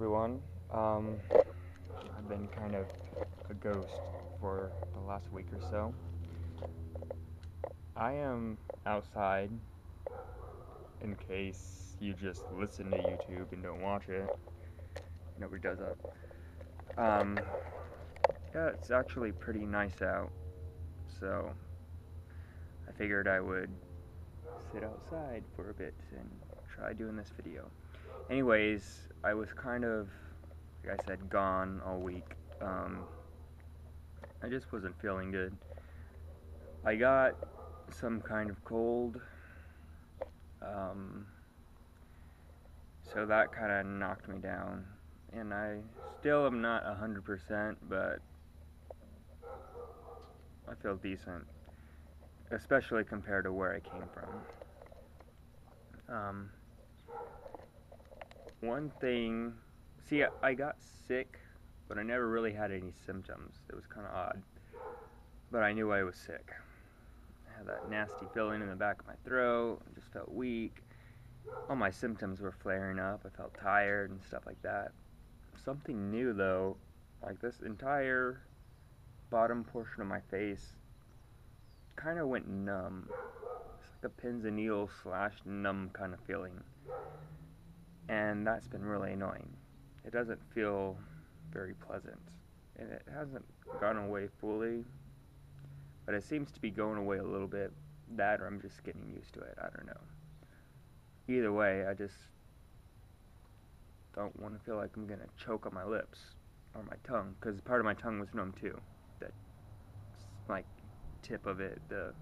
everyone. I've been kind of a ghost for the last week or so. I am outside in case you just listen to YouTube and don't watch it. Nobody does that. Yeah, it's actually pretty nice out, so I figured I would sit outside for a bit and try doing this video. Anyways, I was kind of, like I said, gone all week. I just wasn't feeling good. I got some kind of cold, um, so that kind of knocked me down. And I still am not 100%, but I feel decent, especially compared to where I came from. One thing, see, I got sick, but I never really had any symptoms. It was kind of odd, but I knew I was sick. I had that nasty feeling in the back of my throat, I just felt weak. All my symptoms were flaring up. I felt tired and stuff like that. Something new though, like this entire bottom portion of my face kind of went numb. It's like a pins and needles slash numb kind of feeling. And that's been really annoying. It doesn't feel very pleasant. And it hasn't gone away fully, but it seems to be going away a little bit. That or I'm just getting used to it. I don't know. Either way, I just don't want to feel like I'm going to choke on my lips or my tongue, because part of my tongue was numb too. That, like, tip of it, the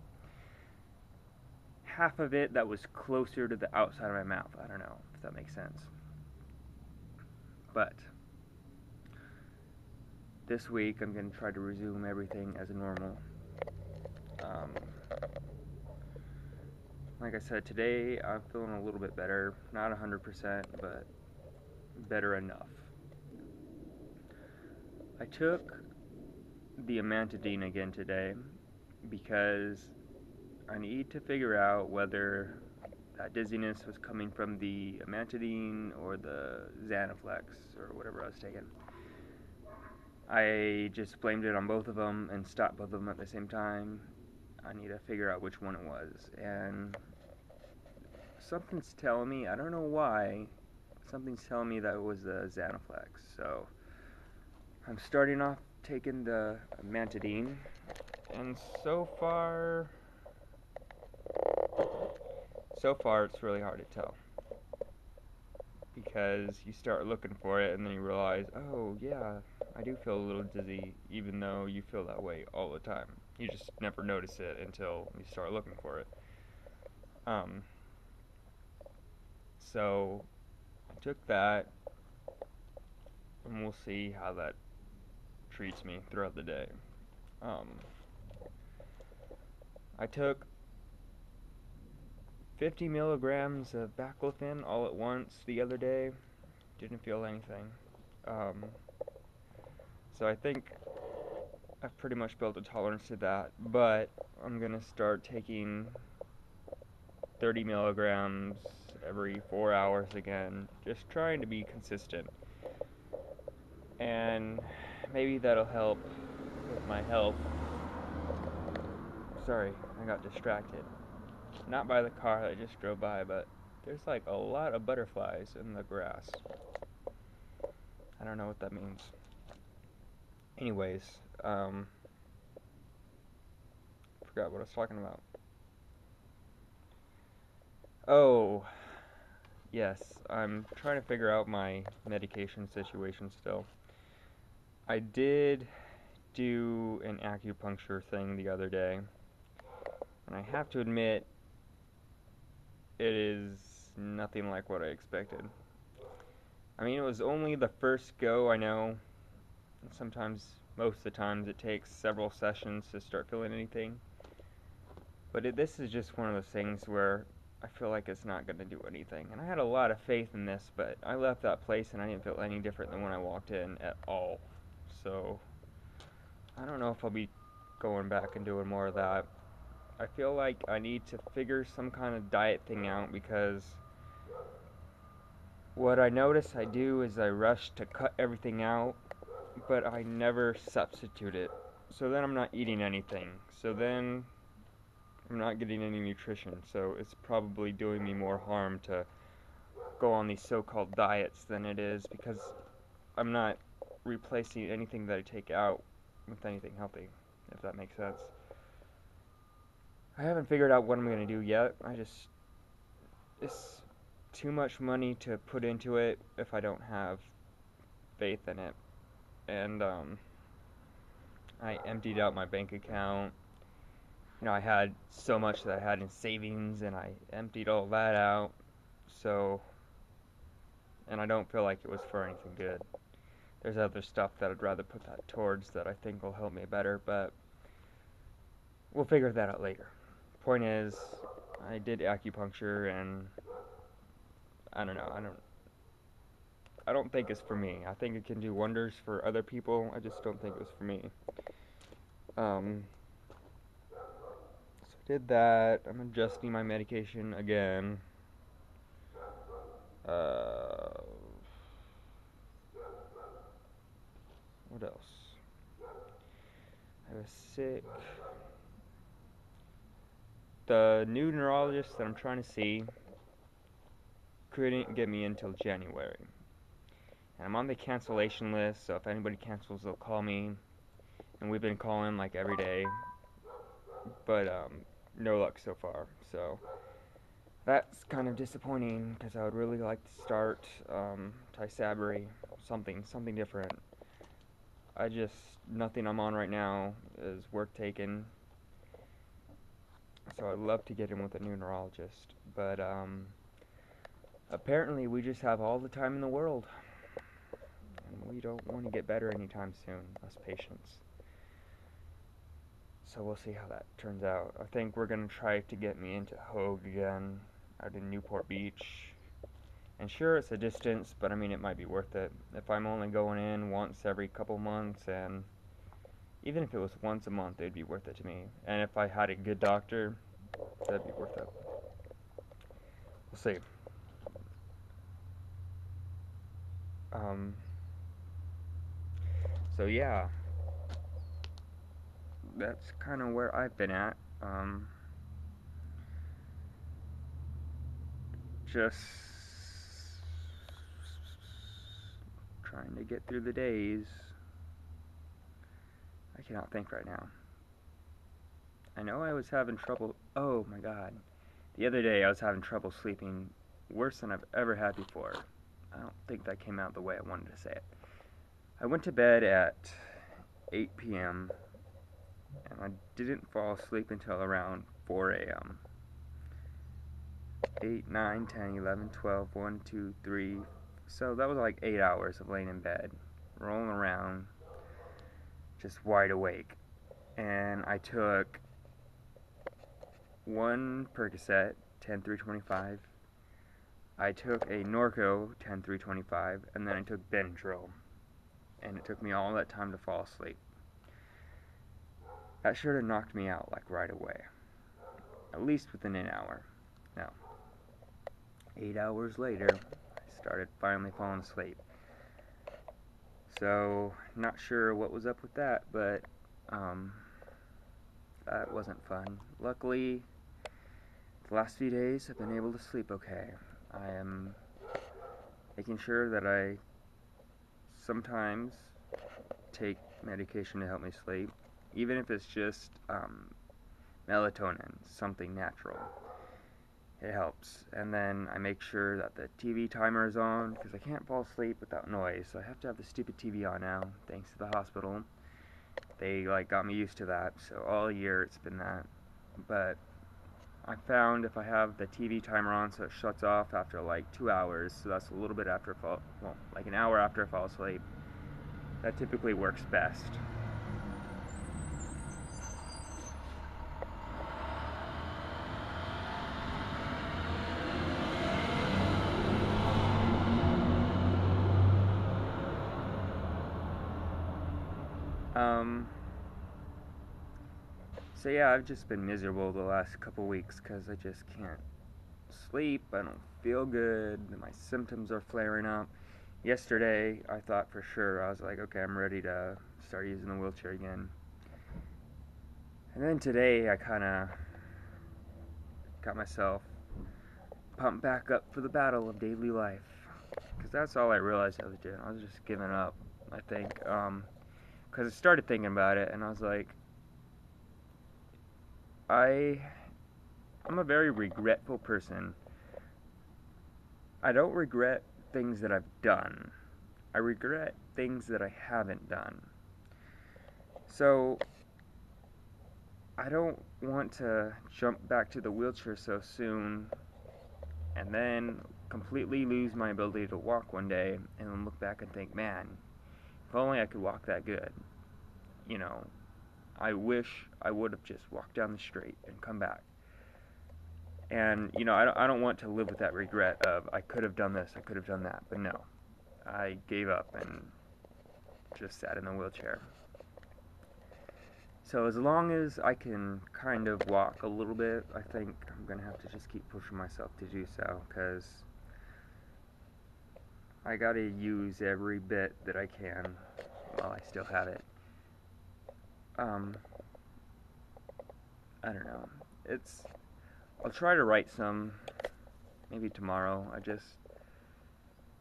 half of it that was closer to the outside of my mouth. I don't know if that makes sense. But this week I'm going to try to resume everything as normal. Like I said, today I'm feeling a little bit better. Not 100%, but better enough. I took the amantadine again today because I need to figure out whether that dizziness was coming from the amantadine or the Xanaflex or whatever I was taking. I just blamed it on both of them and stopped both of them at the same time. I need to figure out which one it was, and something's telling me, I don't know why, something's telling me that it was the Xanaflex. So I'm starting off taking the amantadine, and so far it's really hard to tell, because you start looking for it and then you realize, oh yeah, I do feel a little dizzy, even though you feel that way all the time. You just never notice it until you start looking for it. So I took that, and we'll see how that treats me throughout the day. I took 50 milligrams of baclofen all at once the other day. Didn't feel anything. So I think I've pretty much built a tolerance to that, but I'm going to start taking 30 milligrams every 4 hours again, just trying to be consistent. And maybe that'll help with my health. Sorry, I got distracted. Not by the car that just drove by, but there's like a lot of butterflies in the grass. I don't know what that means. Anyways, forgot what I was talking about. Oh, yes, I'm trying to figure out my medication situation still. I did do an acupuncture thing the other day, and I have to admit, it is nothing like what I expected. I mean, it was only the first go, I know. Sometimes, most of the times, it takes several sessions to start feeling anything. But this is just one of those things where I feel like it's not going to do anything. And I had a lot of faith in this, but I left that place and I didn't feel any different than when I walked in at all. So, I don't know if I'll be going back and doing more of that. I feel like I need to figure some kind of diet thing out, because what I notice I do is I rush to cut everything out, but I never substitute it. So then I'm not eating anything. So then I'm not getting any nutrition. So it's probably doing me more harm to go on these so-called diets than it is, because I'm not replacing anything that I take out with anything healthy, if that makes sense. I haven't figured out what I'm going to do yet. It's too much money to put into it if I don't have faith in it. And I emptied out my bank account. I had so much that I had in savings, and I emptied all that out. So, and I don't feel like it was for anything good. There's other stuff that I'd rather put that towards that I think will help me better, but we'll figure that out later. Point is, I did acupuncture, and I don't know. I don't think it's for me. I think it can do wonders for other people. I just don't think it was for me. So I did that. I'm adjusting my medication again. Uh, what else? I was sick. The new neurologist that I'm trying to see couldn't get me until January. And I'm on the cancellation list, so if anybody cancels, they'll call me. And we've been calling like every day, but no luck so far. So that's kind of disappointing, because I would really like to start Tysabri, something different. Nothing I'm on right now is worth taking. So I'd love to get in with a new neurologist, but apparently we just have all the time in the world, and we don't want to get better anytime soon, us patients. So we'll see how that turns out. I think we're going to try to get me into Hogue again, out in Newport Beach. And sure, it's a distance, but I mean, it might be worth it. If I'm only going in once every couple months, and even if it was once a month, it'd be worth it to me. And if I had a good doctor, that'd be worth it. We'll see. So yeah, that's kind of where I've been at. Just trying to get through the days. I cannot think right now. I know I was having trouble. Oh my god. The other day I was having trouble sleeping worse than I've ever had before. I don't think that came out the way I wanted to say it. I went to bed at 8 p.m. and I didn't fall asleep until around 4 a.m. 8, 9, 10, 11, 12, 1, 2, 3. So that was like 8 hours of laying in bed, rolling around, just wide awake. And I took one Percocet, 10-325. I took a Norco, 10-325, and then I took Benadryl. And it took me all that time to fall asleep. That should have knocked me out like right away. At least within an hour. Now, 8 hours later, I started finally falling asleep. So, not sure what was up with that, but that wasn't fun. Luckily, the last few days I've been able to sleep okay. I am making sure that I sometimes take medication to help me sleep, even if it's just melatonin, something natural. It helps. And then I make sure that the TV timer is on, because I can't fall asleep without noise, so I have to have the stupid TV on now, thanks to the hospital. They got me used to that, so all year it's been that. But I found if I have the TV timer on so it shuts off after 2 hours, so that's a little bit after an hour after I fall asleep, that typically works best. So yeah, I've just been miserable the last couple weeks because I just can't sleep, I don't feel good, my symptoms are flaring up. Yesterday, I thought for sure, I was like, okay, I'm ready to start using the wheelchair again. And then today, I kind of got myself pumped back up for the battle of daily life. Because that's all I realized I was doing. I was just giving up, I think. Because I started thinking about it, and I was like, I'm a very regretful person. I don't regret things that I've done. I regret things that I haven't done. So, I don't want to jump back to the wheelchair so soon and then completely lose my ability to walk one day and then look back and think, man, if only I could walk that good. You know, I wish I would have just walked down the street and come back. And, I don't want to live with that regret of I could have done this, I could have done that. But no, I gave up and just sat in the wheelchair. So as long as I can kind of walk a little bit, I think I'm going to have to just keep pushing myself to do so, because I got to use every bit that I can while I still have it. I don't know. I'll try to write some, maybe tomorrow. I just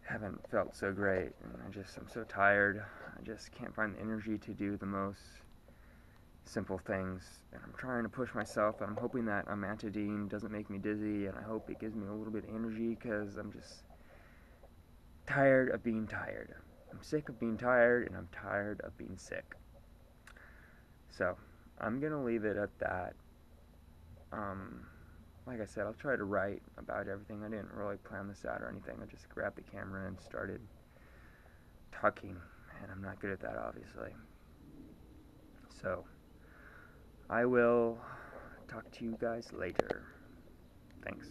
haven't felt so great, and I'm so tired. I just can't find the energy to do the most simple things, and I'm trying to push myself, and I'm hoping that amantadine doesn't make me dizzy, and I hope it gives me a little bit of energy, because I'm just tired of being tired. I'm sick of being tired, and I'm tired of being sick. So, I'm going to leave it at that. Like I said, I'll try to write about everything. I didn't really plan this out or anything. I just grabbed the camera and started talking, and I'm not good at that, obviously. So, I will talk to you guys later. Thanks.